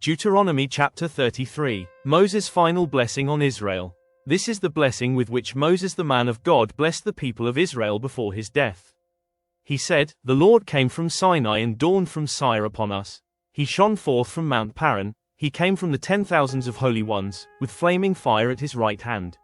Deuteronomy chapter 33. Moses' final blessing on Israel. This is the blessing with which Moses the man of God blessed the people of Israel before his death. He said, "The Lord came from Sinai and dawned from Seir upon us. He shone forth from Mount Paran, he came from the 10,000s of holy ones, with flaming fire at his right hand.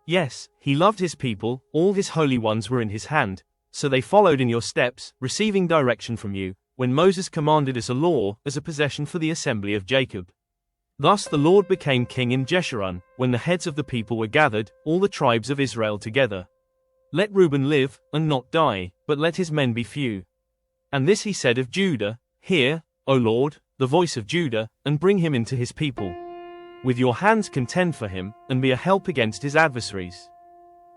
Yes, he loved his people, all his holy ones were in his hand, so they followed in your steps, receiving direction from you, when Moses commanded us a law, as a possession for the assembly of Jacob. Thus the Lord became king in Jeshurun, when the heads of the people were gathered, all the tribes of Israel together. Let Reuben live, and not die, but let his men be few. And this he said of Judah, Hear, O Lord, the voice of Judah, and bring him into his people. With your hands contend for him, and be a help against his adversaries.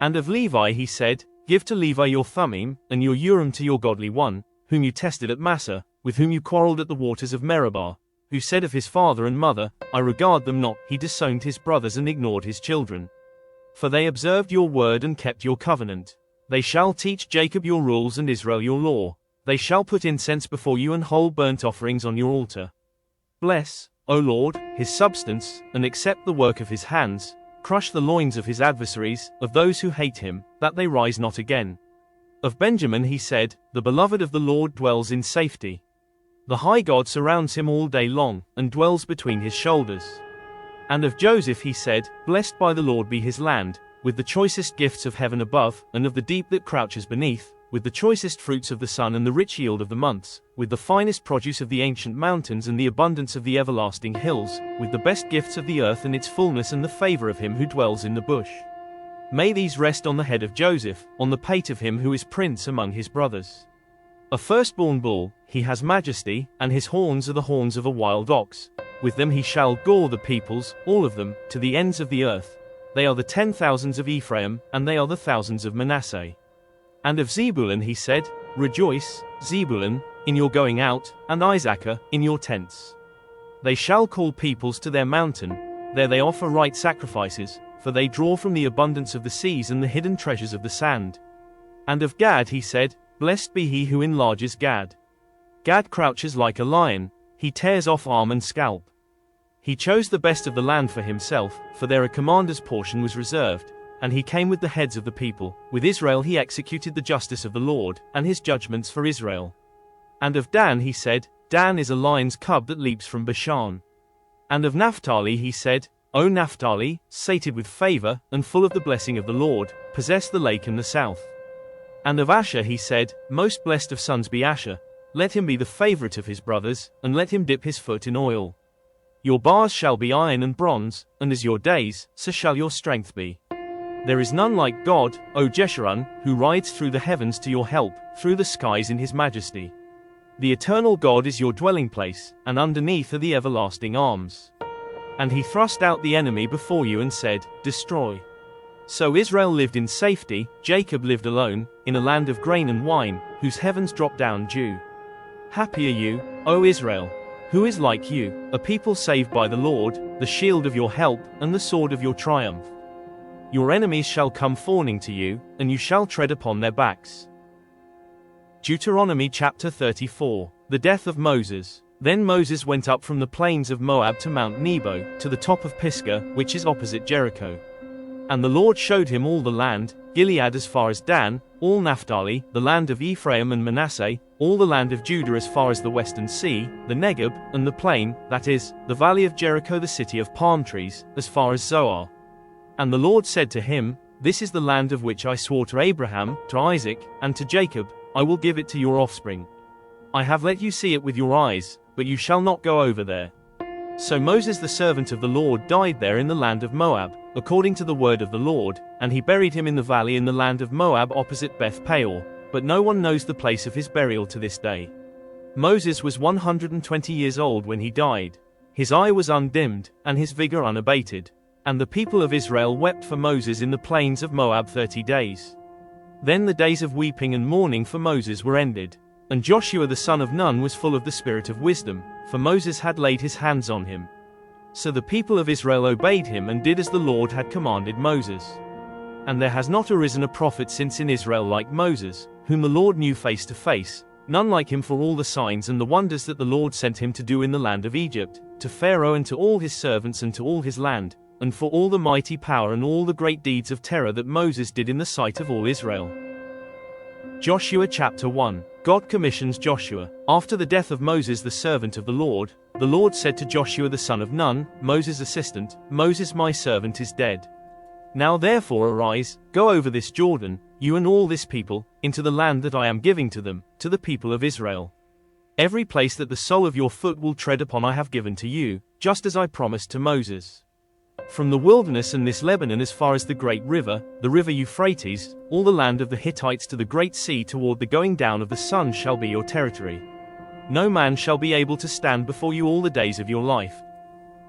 And of Levi he said, Give to Levi your Thummim, and your Urim to your godly one, whom you tested at Massa, with whom you quarreled at the waters of Meribah, who said of his father and mother, I regard them not. He disowned his brothers and ignored his children. For they observed your word and kept your covenant. They shall teach Jacob your rules and Israel your law. They shall put incense before you and whole burnt offerings on your altar. Bless, O Lord, his substance, and accept the work of his hands. Crush the loins of his adversaries, of those who hate him, that they rise not again. Of Benjamin he said, The beloved of the Lord dwells in safety. The high God surrounds him all day long, and dwells between his shoulders. And of Joseph he said, Blessed by the Lord be his land, with the choicest gifts of heaven above, and of the deep that crouches beneath, with the choicest fruits of the sun and the rich yield of the months, with the finest produce of the ancient mountains and the abundance of the everlasting hills, with the best gifts of the earth and its fullness and the favor of him who dwells in the bush. May these rest on the head of Joseph, on the pate of him who is prince among his brothers. A firstborn bull, he has majesty, and his horns are the horns of a wild ox. With them he shall gore the peoples, all of them, to the ends of the earth. They are the 10,000s of Ephraim, and they are the thousands of Manasseh. And of Zebulun he said, Rejoice, Zebulun, in your going out, and Issachar, in your tents. They shall call peoples to their mountain, there they offer right sacrifices, for they draw from the abundance of the seas and the hidden treasures of the sand. And of Gad he said, Blessed be he who enlarges Gad. Gad crouches like a lion, he tears off arm and scalp. He chose the best of the land for himself, for there a commander's portion was reserved, and he came with the heads of the people. With Israel he executed the justice of the Lord, and his judgments for Israel. And of Dan he said, Dan is a lion's cub that leaps from Bashan. And of Naphtali he said, O Naphtali, sated with favor, and full of the blessing of the Lord, possess the lake in the south. And of Asher he said, Most blessed of sons be Asher, let him be the favorite of his brothers, and let him dip his foot in oil. Your bars shall be iron and bronze, and as your days, so shall your strength be. There is none like God, O Jeshurun, who rides through the heavens to your help, through the skies in his majesty. The eternal God is your dwelling place, and underneath are the everlasting arms. And he thrust out the enemy before you and said, Destroy. So Israel lived in safety, Jacob lived alone, in a land of grain and wine, whose heavens drop down dew. Happy are you, O Israel! Who is like you, a people saved by the Lord, the shield of your help, and the sword of your triumph? Your enemies shall come fawning to you, and you shall tread upon their backs. Deuteronomy chapter 34. The death of Moses. Then Moses went up from the plains of Moab to Mount Nebo, to the top of Pisgah, which is opposite Jericho. And the Lord showed him all the land, Gilead as far as Dan, all Naphtali, the land of Ephraim and Manasseh, all the land of Judah as far as the western sea, the Negeb, and the plain, that is, the valley of Jericho, the city of palm trees, as far as Zoar. And the Lord said to him, This is the land of which I swore to Abraham, to Isaac, and to Jacob, I will give it to your offspring. I have let you see it with your eyes, but you shall not go over there. So Moses the servant of the Lord died there in the land of Moab, according to the word of the Lord, and he buried him in the valley in the land of Moab opposite Beth Peor, but no one knows the place of his burial to this day. Moses was 120 years old when he died. His eye was undimmed, and his vigor unabated. And the people of Israel wept for Moses in the plains of Moab 30 days. Then the days of weeping and mourning for Moses were ended. And Joshua the son of Nun was full of the spirit of wisdom, for Moses had laid his hands on him. So the people of Israel obeyed him and did as the Lord had commanded Moses. And there has not arisen a prophet since in Israel like Moses, whom the Lord knew face to face, none like him for all the signs and the wonders that the Lord sent him to do in the land of Egypt, to Pharaoh and to all his servants and to all his land, and for all the mighty power and all the great deeds of terror that Moses did in the sight of all Israel. Joshua chapter 1. God commissions Joshua. After the death of Moses the servant of the Lord said to Joshua the son of Nun, Moses' assistant, Moses my servant is dead. Now therefore arise, go over this Jordan, you and all this people, into the land that I am giving to them, to the people of Israel. Every place that the sole of your foot will tread upon I have given to you, just as I promised to Moses. From the wilderness and this Lebanon as far as the great river, the river Euphrates, all the land of the Hittites to the great sea toward the going down of the sun shall be your territory. No man shall be able to stand before you all the days of your life.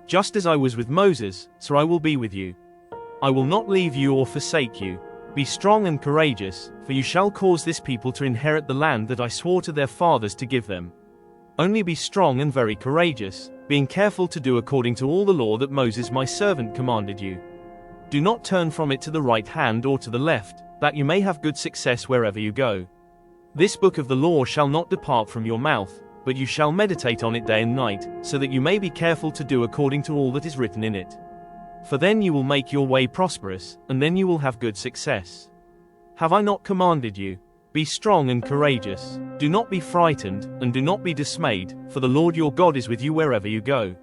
Just as I was with Moses, so I will be with you. I will not leave you or forsake you. Be strong and courageous, for you shall cause this people to inherit the land that I swore to their fathers to give them. Only be strong and very courageous, being careful to do according to all the law that Moses my servant commanded you. Do not turn from it to the right hand or to the left, that you may have good success wherever you go. This book of the law shall not depart from your mouth, but you shall meditate on it day and night, so that you may be careful to do according to all that is written in it. For then you will make your way prosperous, and then you will have good success. Have I not commanded you? Be strong and courageous. Do not be frightened, and do not be dismayed, for the Lord your God is with you wherever you go.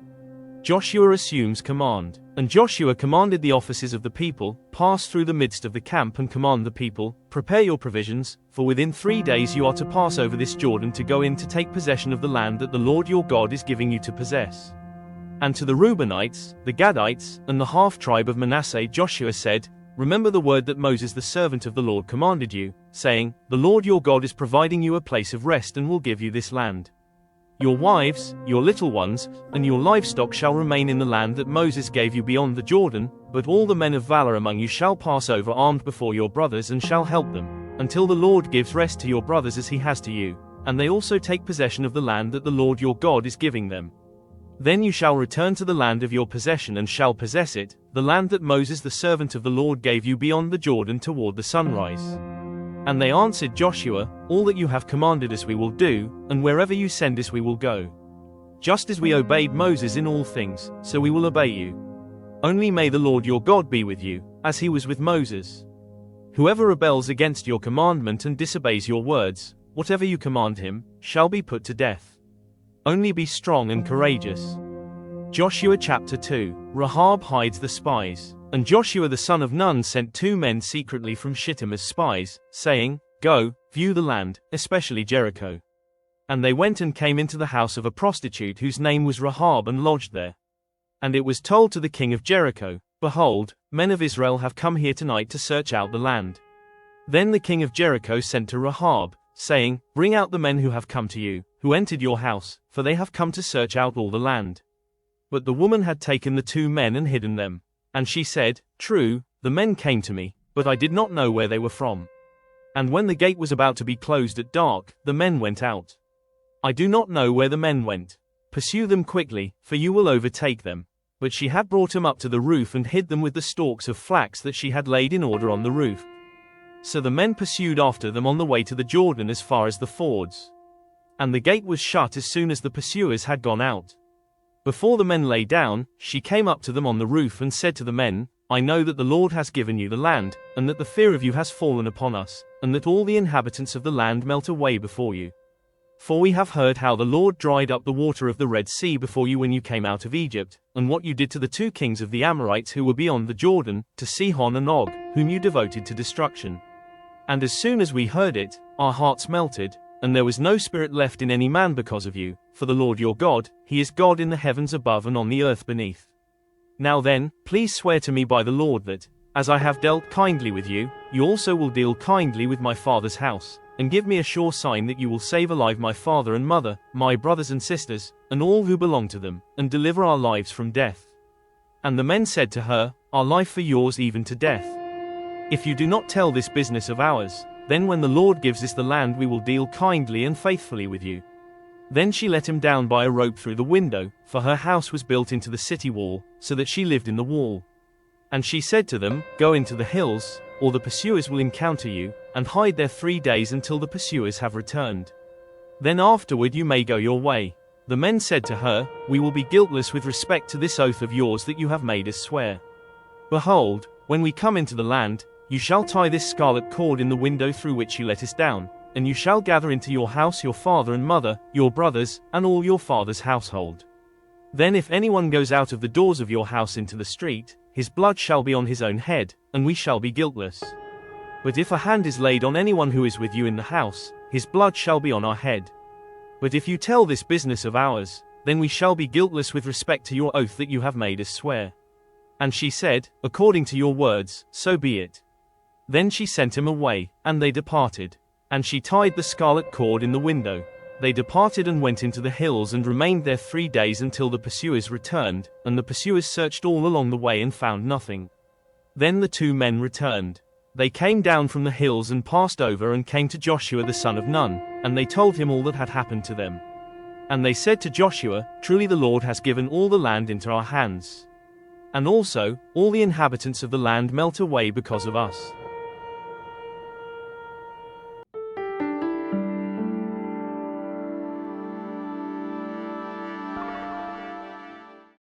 Joshua assumes command. And Joshua commanded the officers of the people, pass through the midst of the camp and command the people, prepare your provisions, for within 3 days you are to pass over this Jordan to go in to take possession of the land that the Lord your God is giving you to possess. And to the Reubenites, the Gadites, and the half-tribe of Manasseh Joshua said, Remember the word that Moses the servant of the Lord commanded you, saying, The Lord your God is providing you a place of rest and will give you this land. Your wives, your little ones, and your livestock shall remain in the land that Moses gave you beyond the Jordan, but all the men of valor among you shall pass over armed before your brothers and shall help them, until the Lord gives rest to your brothers as he has to you, and they also take possession of the land that the Lord your God is giving them. Then you shall return to the land of your possession and shall possess it, the land that Moses the servant of the Lord gave you beyond the Jordan toward the sunrise. And they answered Joshua, All that you have commanded us we will do, and wherever you send us we will go. Just as we obeyed Moses in all things, so we will obey you. Only may the Lord your God be with you, as he was with Moses. Whoever rebels against your commandment and disobeys your words, whatever you command him, shall be put to death. Only be strong and courageous. Joshua chapter 2. Rahab hides the spies. And Joshua the son of Nun sent 2 men secretly from Shittim as spies, saying, Go, view the land, especially Jericho. And they went and came into the house of a prostitute whose name was Rahab and lodged there. And it was told to the king of Jericho, Behold, men of Israel have come here tonight to search out the land. Then the king of Jericho sent to Rahab, saying, Bring out the men who have come to you, who entered your house, for they have come to search out all the land. But the woman had taken the 2 men and hidden them. And she said, True, the men came to me, but I did not know where they were from. And when the gate was about to be closed at dark, the men went out. I do not know where the men went. Pursue them quickly, for you will overtake them. But she had brought them up to the roof and hid them with the stalks of flax that she had laid in order on the roof. So the men pursued after them on the way to the Jordan as far as the fords. And the gate was shut as soon as the pursuers had gone out. Before the men lay down, she came up to them on the roof and said to the men, I know that the Lord has given you the land, and that the fear of you has fallen upon us, and that all the inhabitants of the land melt away before you. For we have heard how the Lord dried up the water of the Red Sea before you when you came out of Egypt, and what you did to the 2 kings of the Amorites who were beyond the Jordan, to Sihon and Og, whom you devoted to destruction. And as soon as we heard it, our hearts melted, and there was no spirit left in any man because of you, for the Lord your God, he is God in the heavens above and on the earth beneath. Now then, please swear to me by the Lord that, as I have dealt kindly with you, you also will deal kindly with my father's house, and give me a sure sign that you will save alive my father and mother, my brothers and sisters, and all who belong to them, and deliver our lives from death. And the men said to her, Our life for yours even to death. If you do not tell this business of ours, then when the Lord gives us the land we will deal kindly and faithfully with you. Then she let him down by a rope through the window, for her house was built into the city wall, so that she lived in the wall. And she said to them, Go into the hills, or the pursuers will encounter you, and hide there 3 days until the pursuers have returned. Then afterward you may go your way." The men said to her, "We will be guiltless with respect to this oath of yours that you have made us swear. Behold, when we come into the land, you shall tie this scarlet cord in the window through which you let us down, and you shall gather into your house your father and mother, your brothers, and all your father's household. Then if anyone goes out of the doors of your house into the street, his blood shall be on his own head, and we shall be guiltless. But if a hand is laid on anyone who is with you in the house, his blood shall be on our head. But if you tell this business of ours, then we shall be guiltless with respect to your oath that you have made us swear." And she said, "According to your words, so be it." Then she sent him away, and they departed. And she tied the scarlet cord in the window. They departed and went into the hills and remained there 3 days until the pursuers returned, and the pursuers searched all along the way and found nothing. Then the 2 men returned. They came down from the hills and passed over and came to Joshua the son of Nun, and they told him all that had happened to them. And they said to Joshua, "Truly the Lord has given all the land into our hands. And also, all the inhabitants of the land melt away because of us."